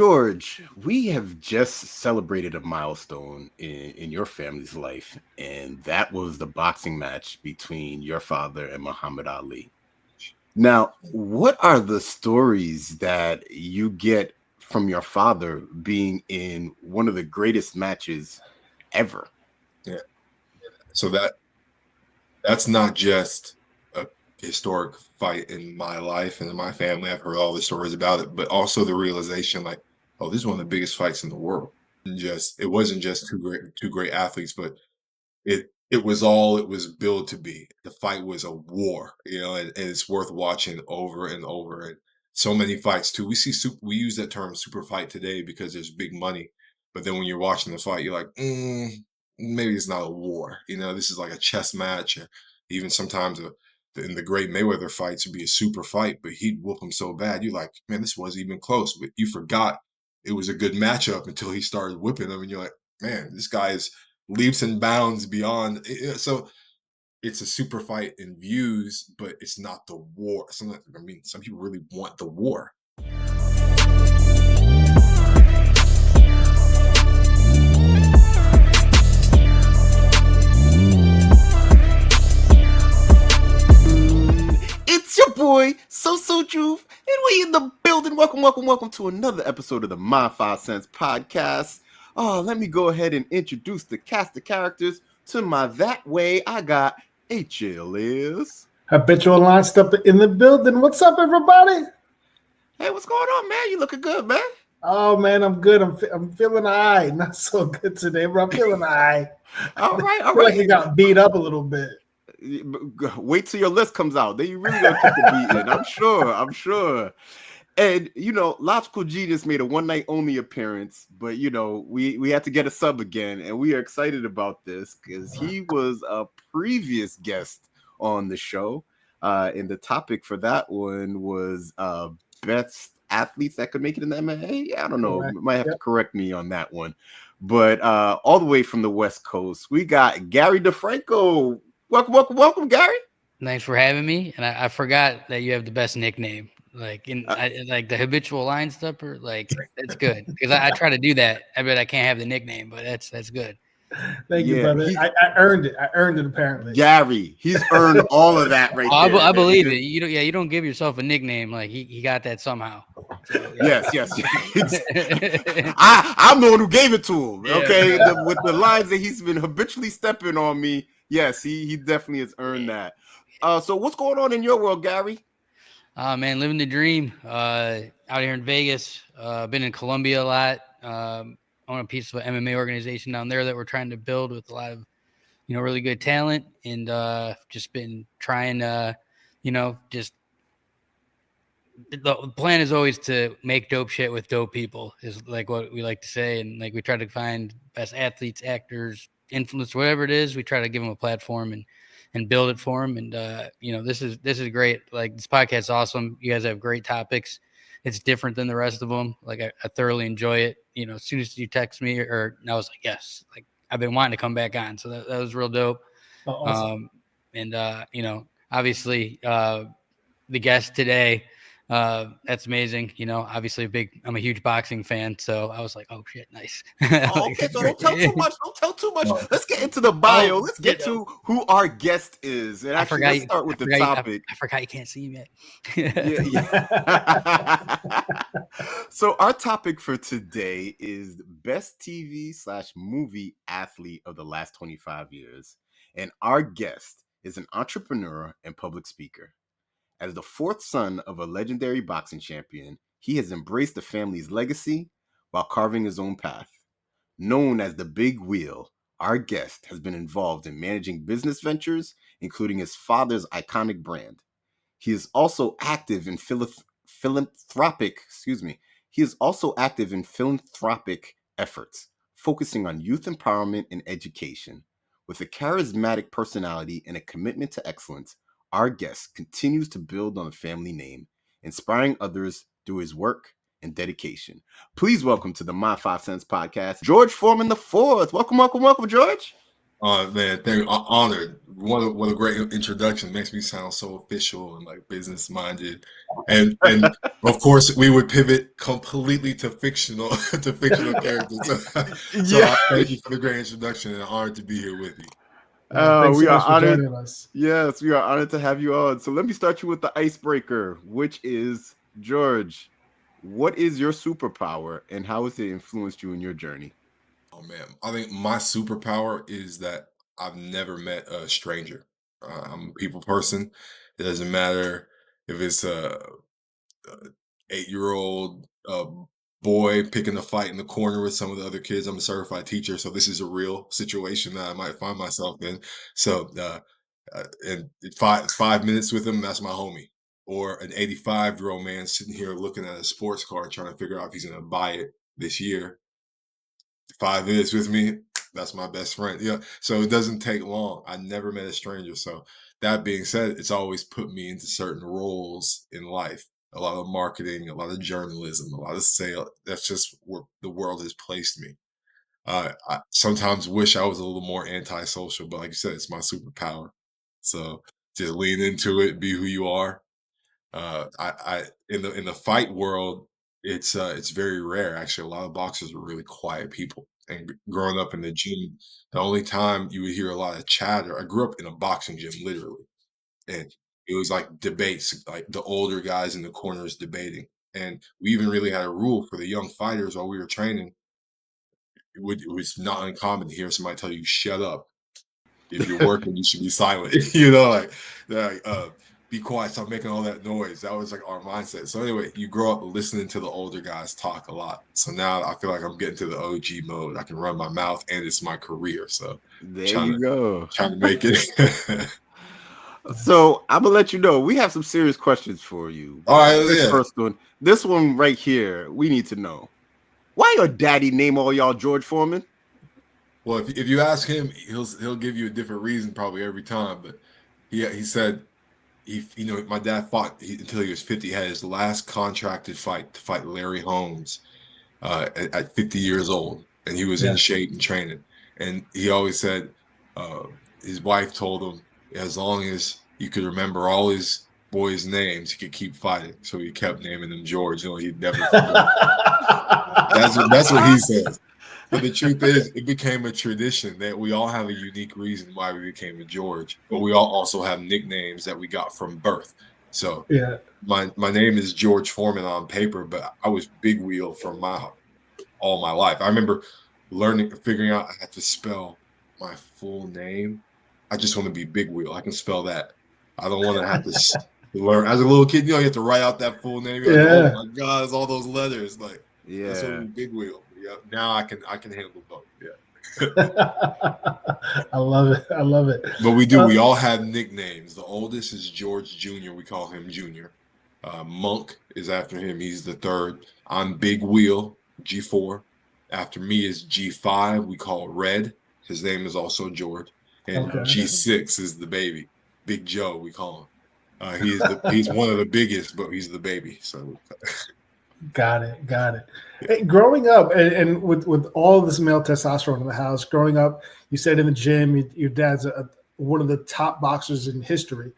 George, we have just celebrated a milestone in your family's life, and that was the boxing match between your father and Muhammad Ali. Now, what are the stories that you get from your father being in one of the greatest matches ever? Yeah. So that's not just a historic fight in my life and in my family. I've heard all the stories about it, but also the realization like, oh, this is one of the biggest fights in the world. And it wasn't just two great athletes, but it was all it was billed to be. The fight was a war, and it's worth watching over and over. And so many fights too. We use that term super fight today because there's big money, but then when you're watching the fight, you're like, maybe it's not a war. This is like a chess match. Or even sometimes in the great Mayweather fights would be a super fight, but he'd whoop him so bad, you're like, man, this wasn't even close. But you forgot it was a good matchup until he started whipping him, and you're like, man, this guy is leaps and bounds beyond. So it's a super fight in views, but it's not the war. Some people really want the war. It's your boy, SoSo Juv, and we in the building. Welcome to another episode of the My 5 Cents podcast. Let me go ahead and introduce the cast of characters. To my that way, I got HLS. Habitual Line Stepper in the building. What's up, everybody? Hey, what's going on, man? You looking good, man. Oh, man, I'm good. I'm feeling high. Not so good today, but I'm feeling high. All right. I feel like it got beat up a little bit. Wait till your list comes out. Then you really gonna take a beating. I'm sure. And Logical Genius made a one night only appearance, but we had to get a sub again, and we are excited about this because he was a previous guest on the show. And the topic for that one was best athletes that could make it in the MMA. I don't know. Might have to correct me on that one. But all the way from the West Coast, we got Gary DeFranco. Welcome, Gary. Thanks for having me. And I forgot that you have the best nickname, like like the Habitual Line Stepper. Like that's good because I try to do that. I bet I can't have the nickname, but that's good. Thank you, brother. I earned it. I earned it apparently. Gary, he's earned all of that right there. I believe it. You don't give yourself a nickname. Like he got that somehow. So, yeah. Yes. I'm the one who gave it to him. Okay, with the lines that he's been habitually stepping on me. Yes, he definitely has earned that. So what's going on in your world, Gary? Man, living the dream. Out here in Vegas. Been in Colombia a lot. I own a piece of an MMA organization down there that we're trying to build with a lot of, really good talent, and just been trying to, just the plan is always to make dope shit with dope people is like what we like to say, and like we try to find best athletes, actors, influence, whatever it is, we try to give them a platform and build it for them. And this is great. Like this podcast is awesome. You guys have great topics. It's different than the rest of them. Like I thoroughly enjoy it. As soon as you text me I was like, yes, like I've been wanting to come back on. So that was real dope. Oh, awesome. And obviously the guest today, that's amazing. Obviously I'm a huge boxing fan, so I was like, oh shit, nice. Okay, so don't tell too much. Let's get into the bio. Let's get to who our guest is. And actually, let's start with the topic. I forgot you can't see me yet. So our topic for today is best TV/movie athlete of the last 25 years. And our guest is an entrepreneur and public speaker. As the fourth son of a legendary boxing champion, he has embraced the family's legacy while carving his own path. Known as the Big Wheel, our guest has been involved in managing business ventures, including his father's iconic brand. He is also active in philanthropic efforts, focusing on youth empowerment and education. With a charismatic personality and a commitment to excellence, our guest continues to build on the family name, inspiring others through his work and dedication. Please welcome to the My 5 Cents podcast, George Foreman IV. Welcome, George. Man, honored. What a great introduction. Makes me sound so official and like business minded. And of course we would pivot completely to fictional to fictional characters. So Yeah. I thank you for the great introduction and I'm honored to be here with you. Thanks We so are much for honored. joining us. Yes, we are honored to have you on. So let me start you with the icebreaker, which is George. What is your superpower and how has it influenced you in your journey? Oh man, I think my superpower is that I've never met a stranger. I'm a people person. It doesn't matter if it's a 8-year-old boy picking a fight in the corner with some of the other kids. I'm a certified teacher, so this is a real situation that I might find myself in. So, and 5 minutes with him, that's my homie. Or an 85-year-old man sitting here looking at a sports car trying to figure out if he's going to buy it this year. 5 minutes with me, that's my best friend. Yeah. So it doesn't take long. I never met a stranger. So that being said, it's always put me into certain roles in life. A lot of marketing, a lot of journalism, a lot of sale. That's just where the world has placed me. I sometimes wish I was a little more antisocial, but like you said, it's my superpower. So just lean into it, be who you are. I in the fight world, it's very rare. Actually, a lot of boxers are really quiet people. And growing up in the gym, the only time you would hear a lot of chatter. I grew up in a boxing gym, literally, and it was like debates, like the older guys in the corners debating. And we even really had a rule for the young fighters while we were training. It was not uncommon to hear somebody tell you, "Shut up." If you're working, you should be silent. Be quiet, stop making all that noise. That was like our mindset. So anyway, you grow up listening to the older guys talk a lot. So now I feel like I'm getting to the OG mode. I can run my mouth and it's my career. So There trying you to go. trying to make it. Nice. So I'm gonna let you know we have some serious questions for you. All But right, this yeah. first one, this one right here, we need to know why your daddy name all y'all George Foreman? Well, if you ask him, he'll give you a different reason probably every time. But he said my dad fought until he was 50. He had his last contracted fight to fight Larry Holmes at 50 years old, and he was in Yeah. shape and training. And he always said uh, his wife told him as long as you could remember all his boys' names, he could keep fighting. So he kept naming them George. He'd never forget. That's what he says. But the truth is, it became a tradition that we all have a unique reason why we became a George, but we all also have nicknames that we got from birth. So Yeah. my name is George Foreman on paper, but I was Big Wheel from all my life. I remember figuring out I had to spell my full name. I just want to be Big Wheel. I can spell that. I don't want to have to learn. As a little kid, you have to write out that full name. You're like, oh Yeah. my God, it's all those letters. Like, that's what Yeah. we Big Wheel. Yeah. Now I can handle both. Yeah. I love it. I love it. But we do. We all have nicknames. The oldest is George Jr. We call him Junior. Monk is after him. He's the third. I'm Big Wheel, G4. After me is G5. We call Red. His name is also George. And Okay. G6 is the baby. Big Joe, we call him. He's one of the biggest, but he's the baby. So Got it. Got it. Hey, growing up, and with all this male testosterone in the house, growing up, you said in the gym, your dad's one of the top boxers in history.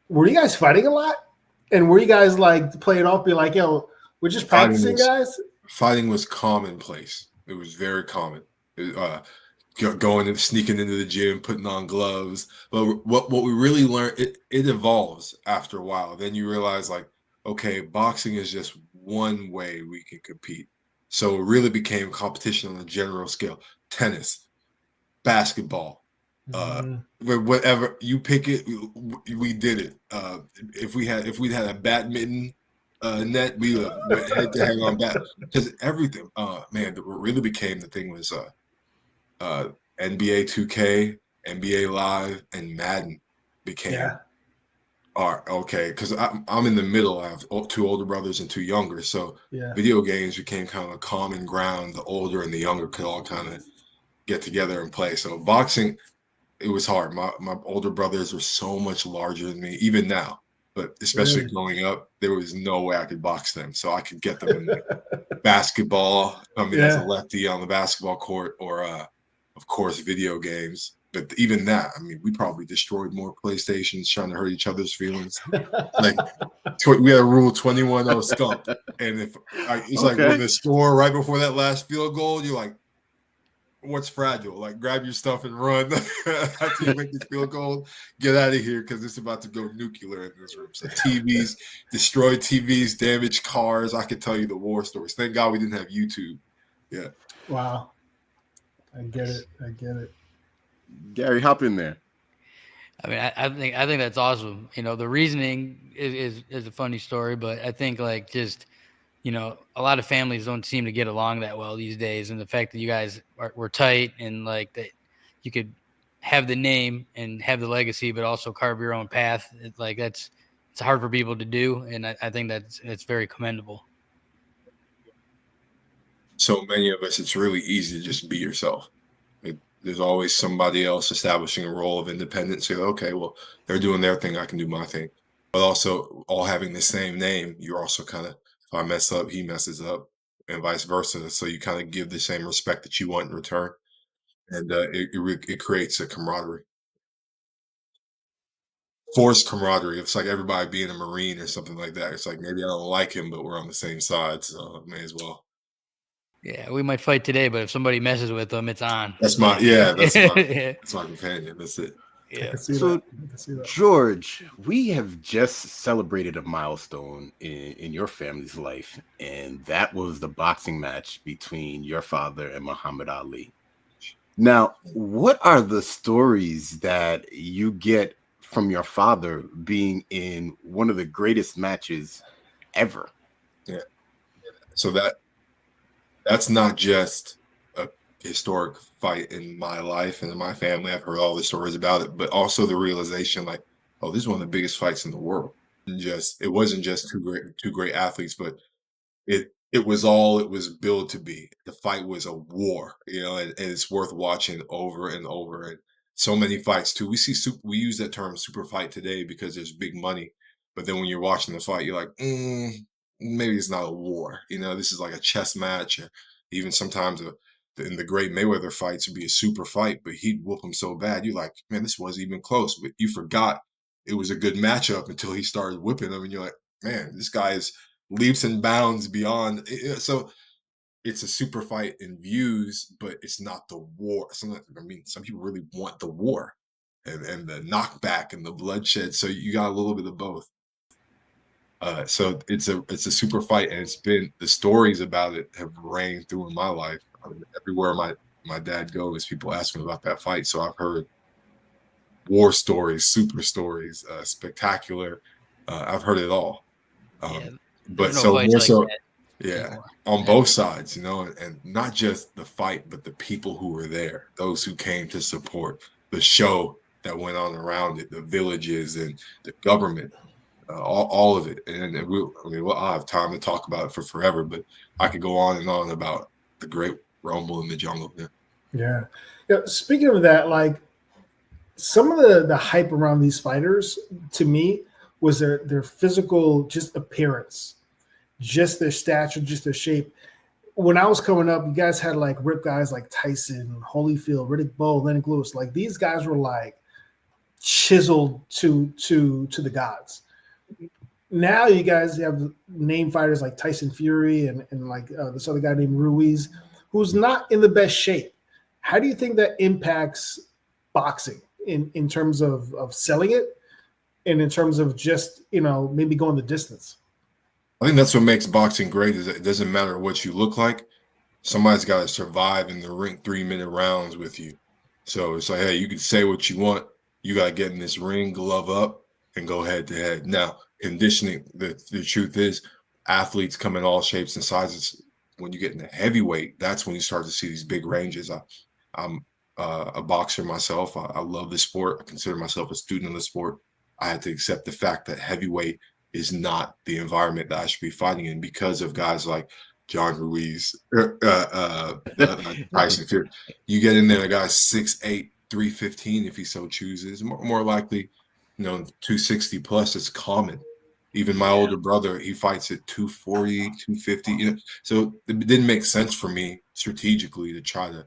Were you guys fighting a lot? And were you guys like play it off, be like, yo, we're just fighting practicing, was guys? fighting was commonplace. It was very common. Going and sneaking into the gym, putting on gloves. But what we really learned, it evolves after a while. Then you realize like, okay, boxing is just one way we can compete. So it really became competition on a general scale. Tennis, basketball, Mhm. whatever you pick it, we did it. If we'd had a badminton net, we went head to head on bat because everything. Man, what really became the thing was uh, NBA 2K, NBA Live, and Madden became Yeah. okay. Because I'm in the middle. I have two older brothers and two younger, so Yeah. video games became kind of a common ground. The older and the younger could all kind of get together and play. So boxing, it was hard. My older brothers were so much larger than me, even now. But especially Really? growing up, there was no way I could box them. So I could get them in like basketball, come in as a Yeah. lefty on the basketball court, or of course, video games. But even that, I mean, we probably destroyed more PlayStations trying to hurt each other's feelings. Like we had a rule 21-0 skunk, and if it's like with the score right before that last field goal, you're like, what's fragile? Like grab your stuff and run after you make this field goal. Get out of here because it's about to go nuclear in this room. So TVs, destroyed TVs, damaged cars. I could tell you the war stories. Thank God we didn't have YouTube. Yeah. Wow. I get it. I get it. Gary, hop in there. I mean, I think that's awesome. You know, the reasoning is a funny story, but I think like just, you know, a lot of families don't seem to get along that well these days, and the fact that you guys were tight and like that you could have the name and have the legacy, but also carve your own path. It's hard for people to do, and I think it's very commendable. So many of us, it's really easy to just be yourself. There's always somebody else establishing a role of independence. So, okay, well, they're doing their thing, I can do my thing. But also, all having the same name, you're also kind of, if I mess up, he messes up, and vice versa. So you kind of give the same respect that you want in return, and it creates a camaraderie, forced camaraderie. It's like everybody being a Marine or something like that. It's like maybe I don't like him, but we're on the same side, so may as well. Yeah, we might fight today, but if somebody messes with them, it's on. That's my that's my companion. That's it. I can see So, that. I can see that. George, we have just celebrated a milestone in your family's life, and that was the boxing match between your father and Muhammad Ali. Now, what are the stories that you get from your father being in one of the greatest matches ever? Yeah. So that's not just a historic fight in my life and in my family. I've heard all the stories about it, but also the realization like, oh, this is one of the biggest fights in the world. And it wasn't just two great athletes, but it was all it was billed to be. The fight was a war, you know, and it's worth watching over and over. And so many fights too. We use that term super fight today because there's big money, but then when you're watching the fight, you're like, maybe it's not a war. You know, this is like a chess match, or even sometimes in the great Mayweather fights would be a super fight, but he'd whoop him so bad, you're like, man, this wasn't even close. But you forgot it was a good matchup until he started whipping him, and you're like, man, this guy is leaps and bounds beyond. So it's a super fight in views, but it's not the war. Some people really want the war and the knockback and the bloodshed. So you got a little bit of both. So it's a super fight, and it's been the stories about it have rang through in my life. I mean, everywhere my dad goes, people ask me about that fight. So I've heard war stories, super stories, spectacular. I've heard it all. But no so fights more like so, that yeah, anymore. on both sides, you know, and not just the fight, but the people who were there, those who came to support the show that went on around it, the villages and the government, all of it. And we'll have time to talk about it for forever, but I could go on and on about the great rumble in the jungle. Yeah. Speaking of that, like some of the hype around these fighters to me was their physical just appearance, just their stature, just their shape. When I was coming up, you guys had like rip guys like Tyson, Holyfield, Riddick Bowe, Lennox Lewis. Like these guys were like chiseled to the gods. Now you guys have name fighters like Tyson Fury and like this other guy named Ruiz, who's not in the best shape. How do you think that impacts boxing in terms of selling it and in terms of just, you know, maybe going the distance? I think that's what makes boxing great is that it doesn't matter what you look like. Somebody's got to survive in the ring 3-minute rounds with you. So it's like, hey, you can say what you want. You got to get in this ring, glove up, and go head to head. Now, conditioning, the truth is, athletes come in all shapes and sizes. When you get into heavyweight, that's when you start to see these big ranges. I'm a boxer myself. I love the sport. I consider myself a student of the sport. I had to accept the fact that heavyweight is not the environment that I should be fighting in because of guys like John Ruiz, Tyson Fury. You get in there, a guy's 6'8", 315 if he so chooses. More likely, 260 plus is common. Even my older brother, he fights at 240, 250. So it didn't make sense for me strategically to try to,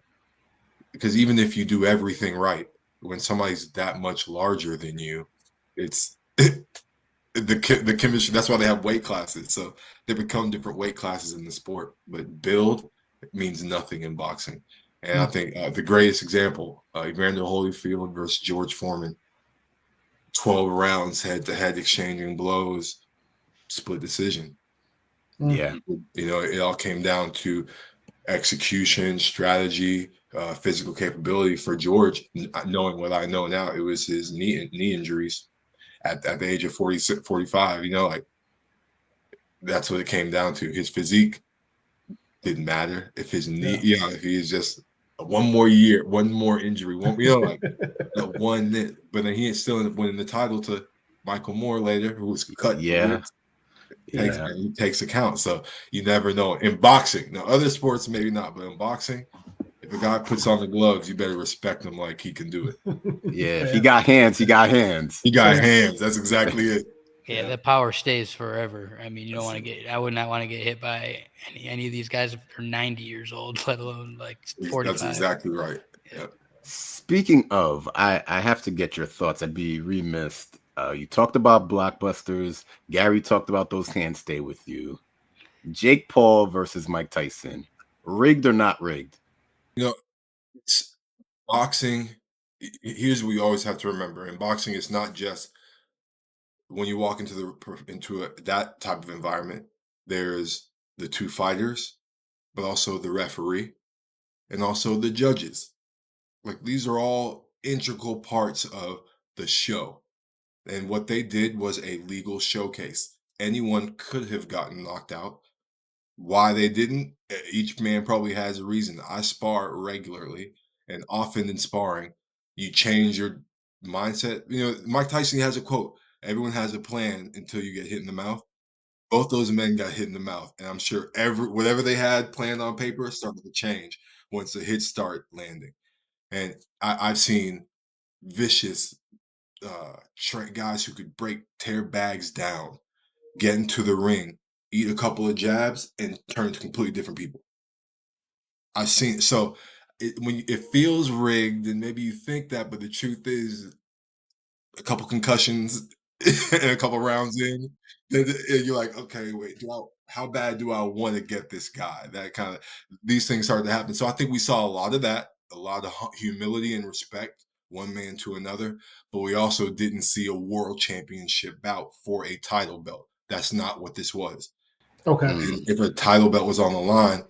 because even if you do everything right, when somebody's that much larger than you, it's the chemistry. That's why they have weight classes. So they become different weight classes in the sport. But build means nothing in boxing. And I think the greatest example, Evander Holyfield versus George Foreman, 12 rounds head to head exchanging blows, split decision. Yeah. It all came down to execution, strategy, physical capability for George. Knowing what I know now, it was his knee injuries at the age of 46, 45. Like that's what it came down to. His physique didn't matter. If his knee, if he's just one more year, one more injury, like that one. But then he still ended up winning the title to Michael Moore later, who was cut. Yeah. He takes account. So you never know. In boxing, now other sports maybe not, but in boxing, if a guy puts on the gloves, you better respect him like he can do it. Yeah, if he got hands, he got hands. He got hands. That's exactly it. Yeah, that power stays forever. I mean, you don't want to get. I would not want to get hit by any of these guys if they're 90 years old, let alone like 45. That's exactly right. Yep. Speaking of, I have to get your thoughts. I'd be remiss. You talked about blockbusters. Gary talked about those hands stay with you. Jake Paul versus Mike Tyson. Rigged or not rigged? It's boxing. Here's what we always have to remember. In boxing, it's not just when you walk into that type of environment, there's the two fighters, but also the referee and also the judges. Like these are all integral parts of the show. And what they did was a legal showcase. Anyone could have gotten knocked out. Why they didn't, each man probably has a reason. I spar regularly, and often in sparring, you change your mindset. Mike Tyson has a quote: "Everyone has a plan until you get hit in the mouth." Both those men got hit in the mouth, and I'm sure whatever they had planned on paper started to change once the hits start landing. And I've seen vicious guys who could tear bags down, get into the ring, eat a couple of jabs, and turn to completely different people. I've seen when it feels rigged, and maybe you think that, but the truth is, a couple concussions and a couple rounds in, and you're like, okay, wait, how bad do I want to get this guy? That kind of these things start to happen. So I think we saw a lot of that, a lot of humility and respect, one man to another, but we also didn't see a world championship bout for a title belt. That's not what this was. Okay. And if a title belt was on the line,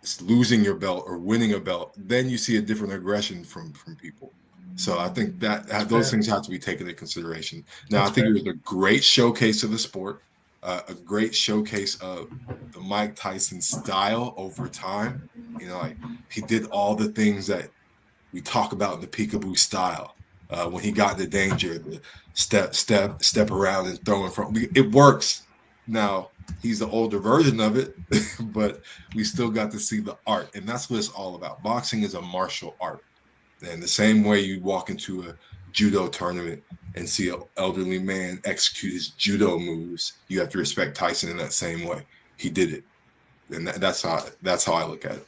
it's losing your belt or winning a belt, then you see a different aggression from people. So I think that those things have to be taken into consideration. Now, I think it was a great showcase of the sport, a great showcase of the Mike Tyson style over time. Like he did all the things that we talk about in the peekaboo style. When he got into danger, the step around and throw in front. It works. Now he's the older version of it, but we still got to see the art, and that's what it's all about. Boxing is a martial art. And the same way you walk into a judo tournament and see an elderly man execute his judo moves, you have to respect Tyson in that same way. He did it, and that's how I look at it.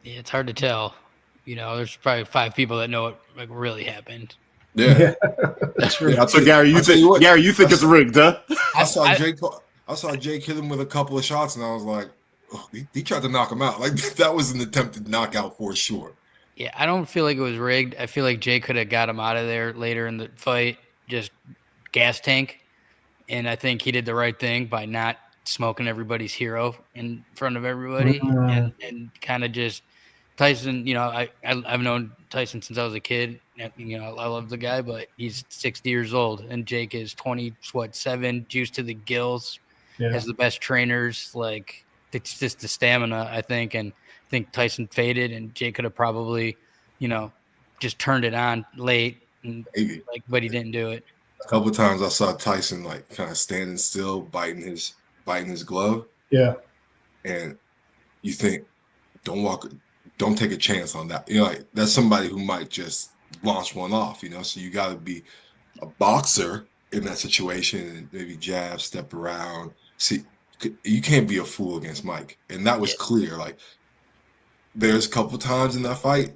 Yeah, it's hard to tell. There's probably 5 people that know what really happened. Yeah. That's true. So Gary, you think it's rigged, huh? I saw Jake hit him with a couple of shots, and I was like, oh, he tried to knock him out. Like that was an attempted knockout for sure. Yeah, I don't feel like it was rigged. I feel like Jay could have got him out of there later in the fight, just gas tank. And I think he did the right thing by not smoking everybody's hero in front of everybody and kind of just Tyson. I've known Tyson since I was a kid. I love the guy, but he's 60 years old, and Jake is 7, juiced to the gills, has the best trainers. Like it's just the stamina, I think, and I think Tyson faded, and Jake could have probably, just turned it on late, and but he didn't do it. A couple of times I saw Tyson like kind of standing still, biting his glove. Yeah, and you think, don't take a chance on that. Like that's somebody who might just launch one off. So you got to be a boxer in that situation and maybe jab, step around. See, you can't be a fool against Mike, and that was clear. Like there's a couple times in that fight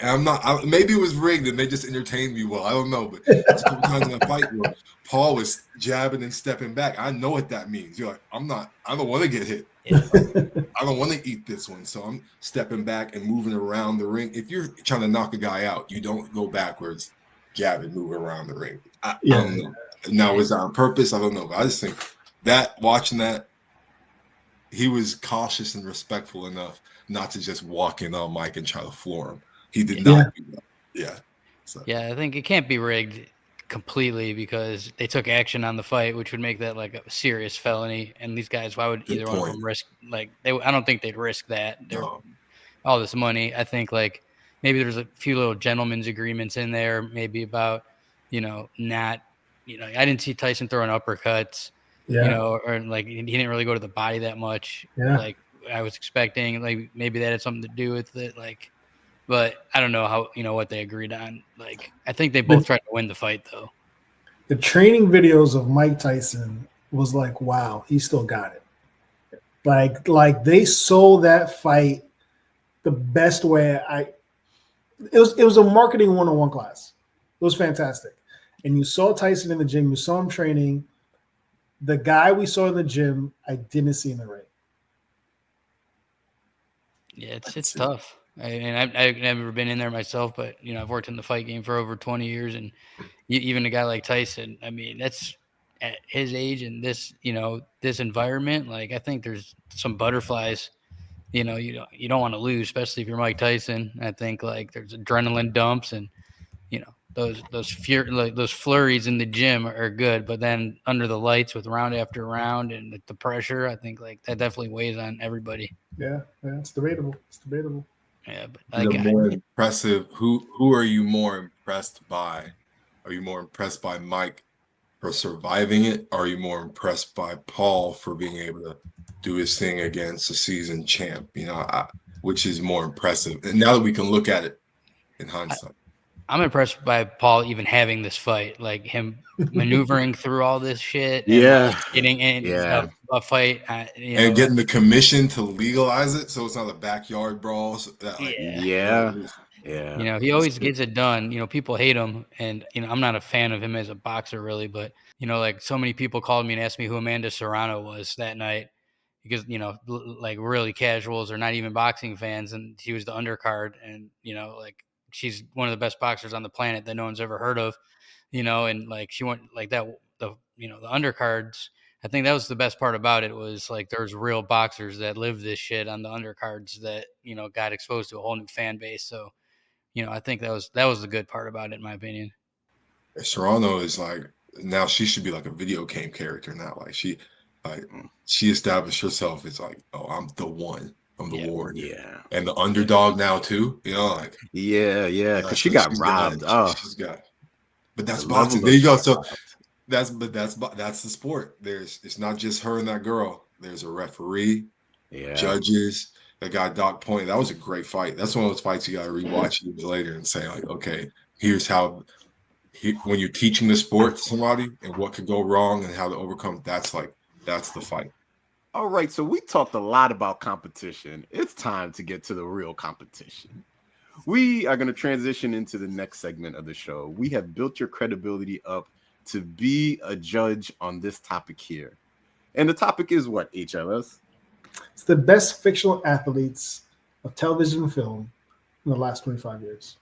I'm not. Maybe it was rigged and they just entertained me well. I don't know, but there's a couple times in the fight where Paul was jabbing and stepping back. I know what that means. You're like, I'm not. I don't want to get hit. Yeah. I don't want to eat this one, so I'm stepping back and moving around the ring. If you're trying to knock a guy out, you don't go backwards, jab and move around the ring. I don't know. Now, was that on purpose? I don't know. But I just think that watching that, he was cautious and respectful enough not to just walk in on Mike and try to floor him. He did not do that. Yeah. So. Yeah, I think it can't be rigged completely because they took action on the fight, which would make that like a serious felony. And these guys, why would either one of them risk I don't think they'd risk that. All this money. I think like maybe there's a few little gentlemen's agreements in there, maybe about, not, I didn't see Tyson throwing uppercuts, or like he didn't really go to the body that much. Like I was expecting, like maybe that had something to do with it. Like, but I don't know how, what they agreed on. Like, I think they both tried to win the fight, though. The training videos of Mike Tyson was like, wow, he still got it. Like they sold that fight the best way. It was a marketing 101 class. It was fantastic. And you saw Tyson in the gym. You saw him training. The guy we saw in the gym, I didn't see in the ring. Yeah, it's tough. I've never been in there myself, but I've worked in the fight game for over 20 years, and even a guy like Tyson, I mean, that's at his age and this this environment. Like I think there's some butterflies. You don't want to lose, especially if you're Mike Tyson. I think like there's adrenaline dumps, and those flurries in the gym are good, but then under the lights with round after round and the pressure, I think like that definitely weighs on everybody. Yeah, it's debatable. Yeah, but the more impressive. Who are you more impressed by? Are you more impressed by Mike for surviving it? Or are you more impressed by Paul for being able to do his thing against a seasoned champ? Which is more impressive? And now that we can look at it in hindsight, I'm impressed by Paul even having this fight, like him maneuvering through all this shit. And getting in a fight, and getting the commission to legalize it, so it's not a backyard brawl. He always gets it done. People hate him, and I'm not a fan of him as a boxer, really. But like so many people called me and asked me who Amanda Serrano was that night, because like really casuals or not even boxing fans, and she was the undercard, and like she's one of the best boxers on the planet that no one's ever heard of, and like she went like that. The undercards. I think that was the best part about it, was like there's real boxers that live this shit on the undercards that got exposed to a whole new fan base. So I think that was the good part about it, in my opinion. Serrano is like, now she should be like a video game character now. Like she established herself as like, oh, I'm the one. I'm the warrior. And the underdog now too. Like because she got robbed. But that's boxing. There you go. So that's the sport. It's not just her and that girl. There's a referee, judges. That guy Doc Point. That was a great fight. That's one of those fights you got to rewatch years later and say like, okay, here's how. When you're teaching the sport to somebody and what could go wrong and how to overcome, that's the fight. All right, so we talked a lot about competition. It's time to get to the real competition. We are going to transition into the next segment of the show. We have built your credibility up to be a judge on this topic here. And the topic is what, HLS? It's the best fictional athletes of television and film in the last 25 years.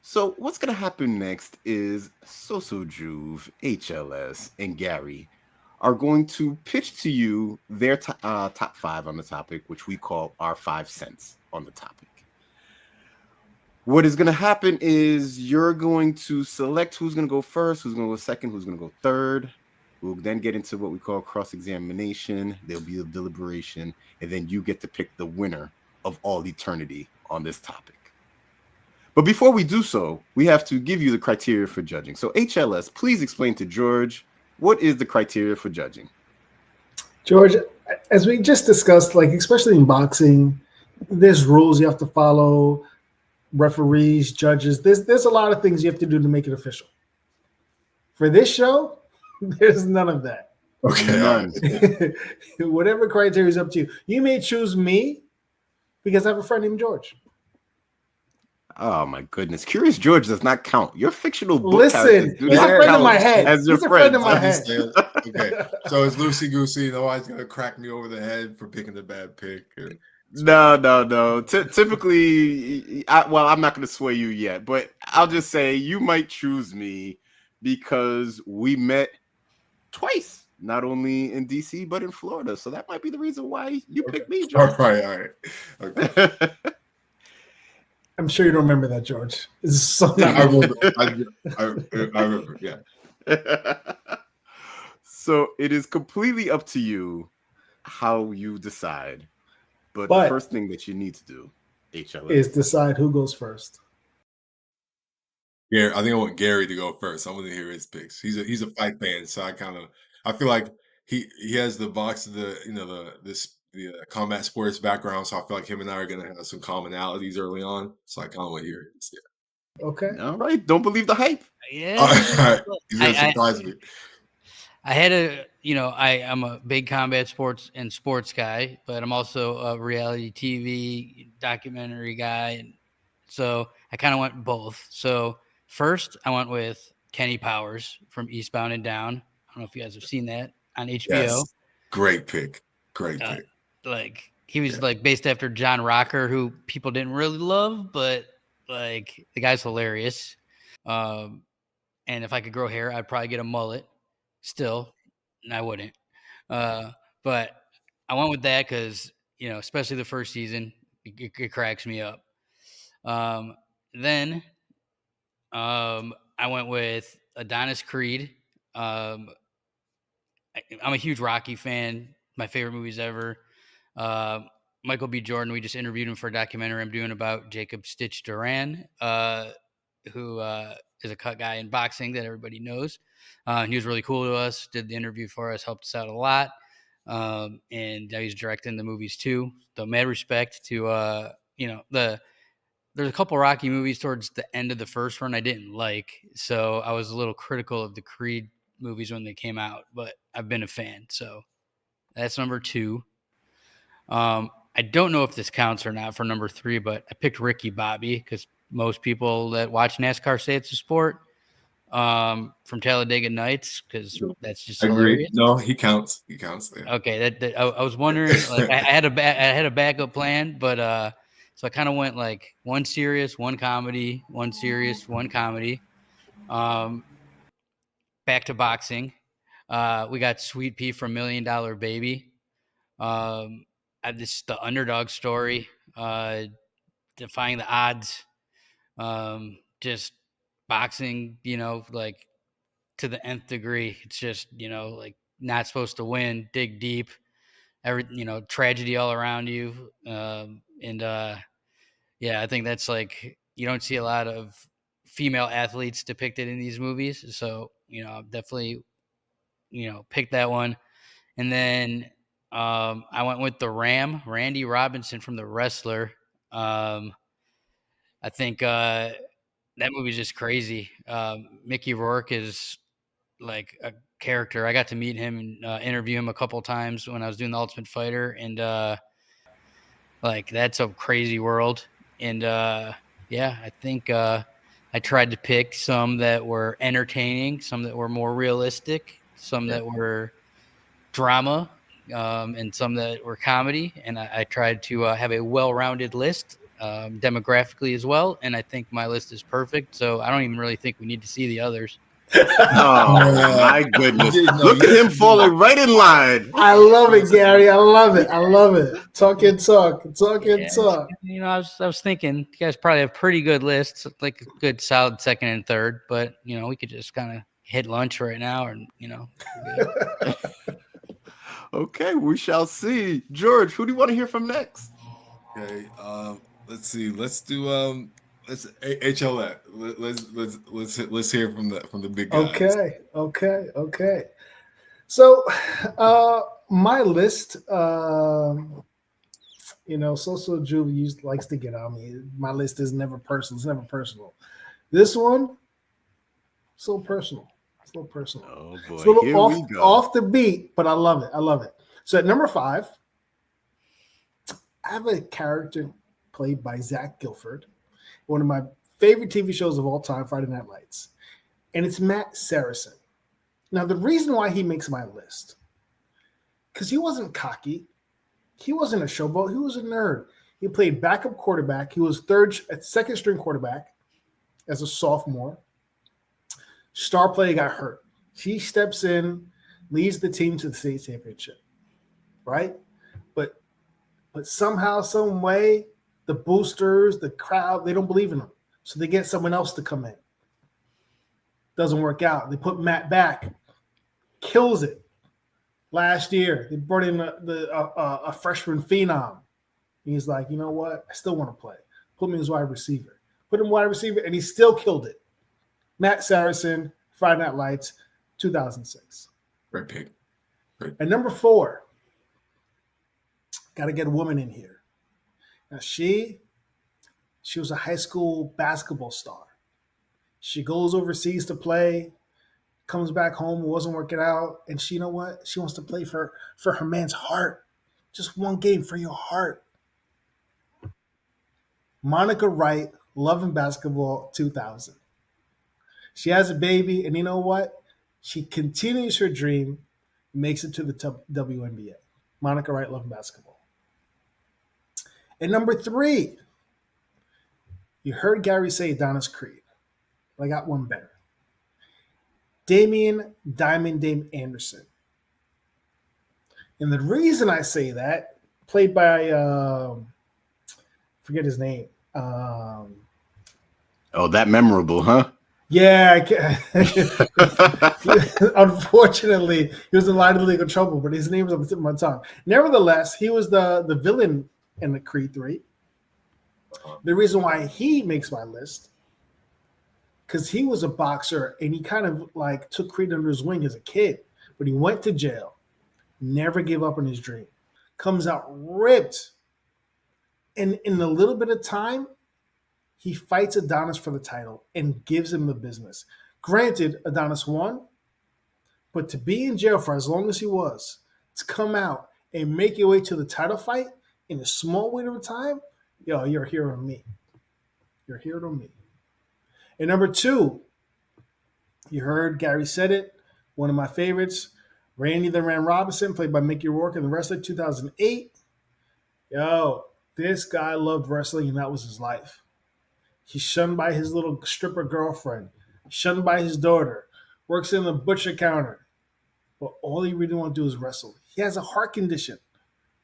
So what's going to happen next is SoSo Juv, HLS, and Gary are going to pitch to you their top five on the topic, which we call our 5 cents on the topic. What is going to happen is you're going to select who's going to go first, who's going to go second, who's going to go third. We'll then get into what we call cross-examination. There'll be a deliberation, and then you get to pick the winner of all eternity on this topic. But before we do so, we have to give you the criteria for judging. So HLS, please explain to George, what is the criteria for judging? George, as we just discussed, like especially in boxing, there's rules you have to follow, referees, judges. There's a lot of things you have to do to make it official. For this show, there's none of that. Okay. None. Whatever criteria is up to you. You may choose me because I have a friend named George. Oh my goodness. Curious George does not count. Your fictional book Listen, characters do he's a not friend of count my head. as your He's a friend of friends. my I'm just head. saying, okay, so it's loosey goosey. Nobody's gonna crack me over the head for picking the bad pick. No. Typically, I'm not going to sway you yet, but I'll just say you might choose me because we met twice, not only in DC but in Florida. So that might be the reason why you picked me, All George. right. Okay. I'm sure you don't remember that, George. I remember. Yeah. So it is completely up to you how you decide. But the first thing that you need to do, HLS, is decide who goes first. I think I want Gary to go first. I want to hear his picks. He's a fight fan, so I feel like he has the combat sports background, so I feel like him and I are gonna have some commonalities early on. So I kind of want to hear it. Yeah. Okay. All right. Don't believe the hype. Yeah. All right. He's gonna surprise me. I had I'm a big combat sports guy, but I'm also a reality TV documentary guy. And so I kind of went both. So first I went with Kenny Powers from Eastbound and Down. I don't know if you guys have seen that on HBO. Yes. Great pick. Like he was like based after John Rocker, who people didn't really love, but like the guy's hilarious. And if I could grow hair, I'd probably get a mullet still, and I wouldn't. But I went with that because, especially the first season, it cracks me up. Then I went with Adonis Creed. I'm a huge Rocky fan. My favorite movies ever. Michael B. Jordan, we just interviewed him for a documentary I'm doing about Jacob Stitch Duran, who is a cut guy in boxing that everybody knows. He was really cool to us, did the interview for us, helped us out a lot. And now he's directing the movies too. So mad respect to, there's a couple Rocky movies towards the end of the first one I didn't like. So I was a little critical of the Creed movies when they came out, but I've been a fan. So that's number 2. I don't know if this counts or not for number 3, but I picked Ricky Bobby because most people that watch NASCAR say it's a sport. From Talladega Nights, because that's just hilarious. No, he counts. Yeah. Okay, I was wondering, like I had a backup plan, but so I kind of went like one serious, one comedy, one serious, one comedy. Back to boxing. We got Sweet Pea from $1 Million Baby. The underdog story, defying the odds, just boxing, like to the nth degree. It's just, like not supposed to win, dig deep, tragedy all around you. Yeah, I think that's like, you don't see a lot of female athletes depicted in these movies. So, definitely, pick that one. And then I went with the Ram, Randy Robinson from The Wrestler. I think that movie's just crazy. Mickey Rourke is like a character. I got to meet him and interview him a couple times when I was doing The Ultimate Fighter. And like, that's a crazy world. And yeah, I think I tried to pick some that were entertaining, some that were more realistic, some that were drama, and some that were comedy. And I tried to have a well-rounded list, demographically as well. And I think my list is perfect. So I don't even really think we need to see the others. Oh my goodness. Look at him falling right in line. I love it, Gary. I love it. Talk. I was thinking you guys probably have pretty good lists, like a good solid second and third, but we could just kind of hit lunch right now, and Okay, we shall see. George, who do you want to hear from next? Okay, let's see. Let's do let's HLF. Let's hear from the big guys. Okay. So, my list, SoSo Juv likes to get on me. My list is never personal. It's never personal. This one, so personal. It's a little personal. Oh boy, it's a little here we go. Off the beat, but I love it. So at number 5, I have a character played by Zach Gilford, one of my favorite TV shows of all time, Friday Night Lights. And it's Matt Saracen. Now, the reason why he makes my list, because he wasn't cocky. He wasn't a showboat. He was a nerd. He played backup quarterback. He was second string quarterback as a sophomore. Star player got hurt. He steps in, leads the team to the state championship, right? But somehow, some way, the boosters, the crowd, they don't believe in him. So they get someone else to come in. Doesn't work out. They put Matt back. Kills it. Last year, they brought in a freshman phenom. He's like, you know what? I still want to play. Put me as wide receiver. Put him wide receiver, and he still killed it. Matt Saracen, Friday Night Lights, 2006. Great pick. And number 4, got to get a woman in here. Now, she was a high school basketball star. She goes overseas to play, comes back home, it wasn't working out, and you know what? She wants to play for her man's heart. Just one game for your heart. Monica Wright, Love and Basketball 2000. She has a baby, and you know what? She continues her dream, makes it to the WNBA. Monica Wright, Love and Basketball. And number 3, you heard Gary say Adonis Creed. But I got one better. Damian Diamond Dame Anderson. And the reason I say that, played by, forget his name. Oh, that memorable, huh? Yeah. Unfortunately, he was in a lot of legal trouble, but his name was on the tip of my tongue. Nevertheless, he was the villain in the Creed 3. The reason why he makes my list, because he was a boxer and he kind of like took Creed under his wing as a kid, but he went to jail, never gave up on his dream, comes out ripped. And in a little bit of time, he fights Adonis for the title and gives him the business. Granted, Adonis won, but to be in jail for as long as he was, to come out and make your way to the title fight in a small window of time, yo, you're a hero to me. You're a hero to me. And number 2, you heard Gary said it, one of my favorites, Randy the Ram Robinson, played by Mickey Rourke in The Wrestler, 2008. Yo, this guy loved wrestling, and that was his life. He's shunned by his little stripper girlfriend, shunned by his daughter, works in the butcher counter. But all he really wants to do is wrestle. He has a heart condition,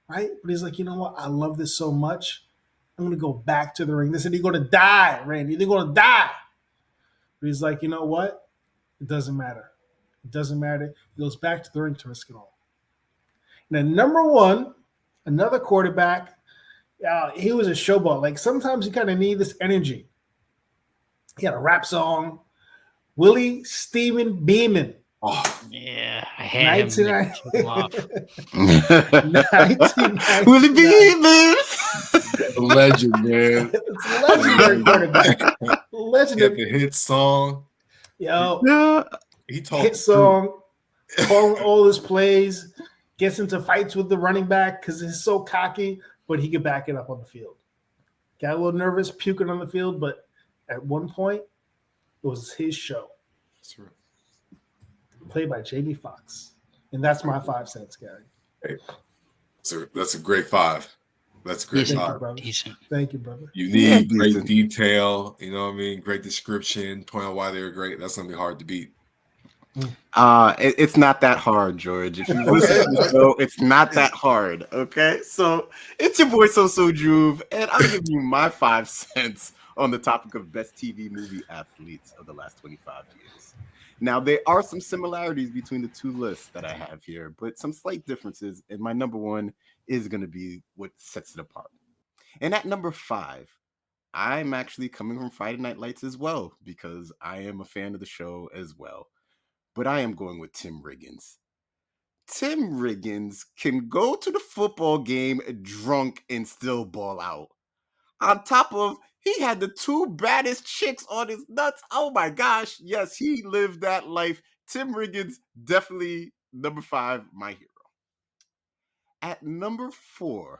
right? But he's like, you know what? I love this so much. I'm going to go back to the ring. They said, you're going to die, Randy. You're going to die. But he's like, you know what? It doesn't matter. It doesn't matter. He goes back to the ring to risk it all. And then number 1, another quarterback. He was a showboat. Like sometimes you kind of need this energy. He had a rap song. Willie Steven Beeman. Oh, yeah. I had him. Willie Beeman. Legend, man. It's legendary quarterback. Legendary. He had the hit song. Yo. Yeah. He talked hit song. Calling all his plays. Gets into fights with the running back because he's so cocky, but he could back it up on the field. Got a little nervous, puking on the field, but at one point, it was his show. That's right. Played by Jamie Foxx. And that's my 5 cents, Gary. Hey, that's a great 5. That's a great Thank 5. you, brother. Decent. Thank you, brother. You need great detail, you know what I mean? Great description, point out why they were great. That's going to be hard to beat. It's not that hard, George. If you listen to the show, it's not that hard. Okay, so it's your boy SoSo Juv, and I'm giving you my 5 cents on the topic of best TV movie athletes of the last 25 years. Now, there are some similarities between the 2 lists that I have here, but some slight differences. And my number 1 is going to be what sets it apart. And at number 5, I'm actually coming from Friday Night Lights as well, because I am a fan of the show as well. But I am going with Tim Riggins. Tim Riggins can go to the football game drunk and still ball out. On top of, he had the 2 baddest chicks on his nuts. Oh my gosh. Yes, he lived that life. Tim Riggins, definitely number 5, my hero. At number 4,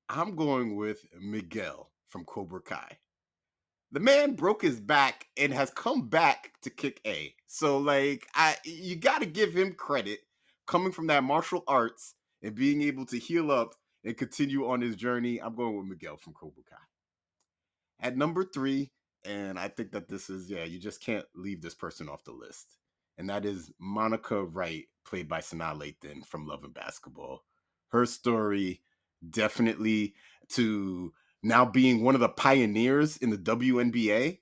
I'm going with Miguel from Cobra Kai. The man broke his back and has come back to kick A. So like you got to give him credit coming from that martial arts and being able to heal up and continue on his journey. I'm going with Miguel from Cobra Kai. At number 3, and I think that this is, you just can't leave this person off the list. And that is Monica Wright, played by Sanaa Lathan from Love and Basketball. Her story, definitely, to now being one of the pioneers in the WNBA.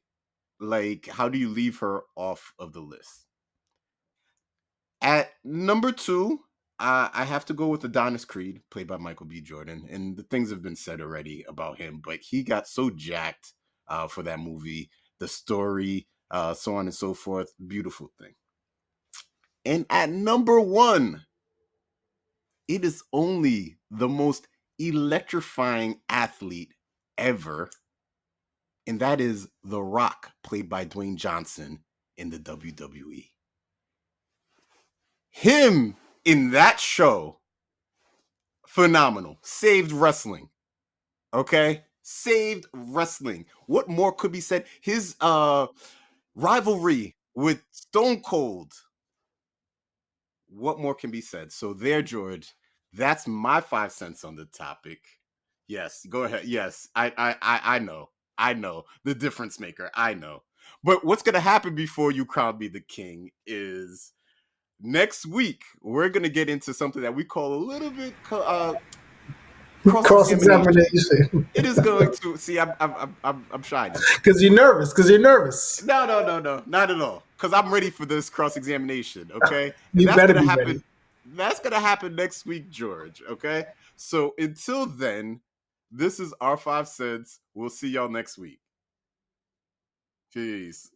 Like, how do you leave her off of the list? At number 2, I have to go with Adonis Creed, played by Michael B. Jordan. And the things have been said already about him, but he got so jacked for that movie, the story, so on and so forth. Beautiful thing. And at number 1, it is only the most electrifying athlete ever. And that is The Rock, played by Dwayne Johnson in the WWE. Him in that show, phenomenal. Saved wrestling. Okay? Saved wrestling. What more could be said? His rivalry with Stone Cold. What more can be said? So there, George, that's my 5 cents on the topic. Yes, go ahead. Yes, I know. I know. The difference maker. I know. But what's going to happen before you crown me the king is next week, we're going to get into something that we call a little bit cross-examination. It is going to see. I'm shy because you're nervous. No, not at all. Because I'm ready for this cross-examination. Okay, you better be ready. That's gonna happen next week, George. Okay, so until then, this is our 5 cents. We'll see y'all next week. Peace.